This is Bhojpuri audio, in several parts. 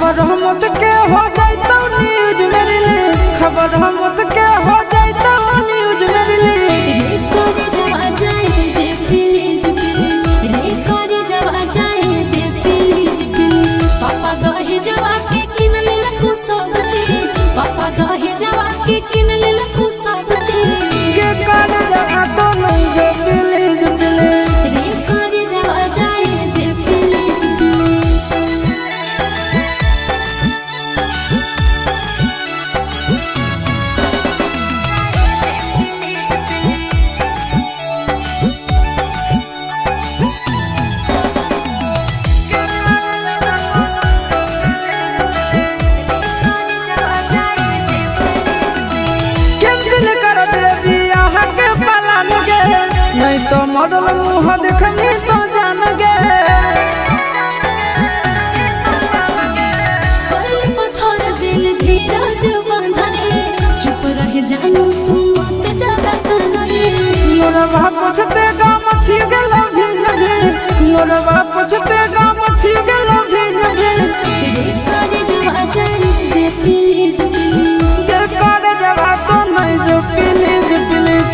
खबर हमत के हो जाए तो न्यूज में रिलीज, खबर हमत के हो जाए तो न्यूज में रिलीज। रे करे जब आ जाए दे प्लीज प्लीज, रे करे जब आ जाए दे प्लीज प्लीज। पापा दहे जब आके किन ले लखू सब चीज, पापा दहे जब आके किन ले लखू सब चीज। के करे जब तो नहीं दे प्लीज प्लीज, रे करे जब आ जाए दे प्लीज प्लीज। कैंसिल कर दे दिया के पलान गे, नहीं तो मॉडल मुँह देखनी तो जान गे। कल पत्थर दिल धीरज बंधने, चुप रह जानू तुम मत ज्यादा कहने। मोरवा पछते गाम छी गेलो भीज भीज, मोरवा पछते गाम छी गेलो भीज भीज। रे करे जब आ जाए दे प्लीज प्लीज, के करे जब तो नहीं जो प्लीज प्लीज।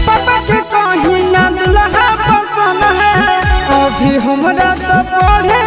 पापा के कहीं ना दुल्हा पसंद है, अभी हमरा तो पढ़े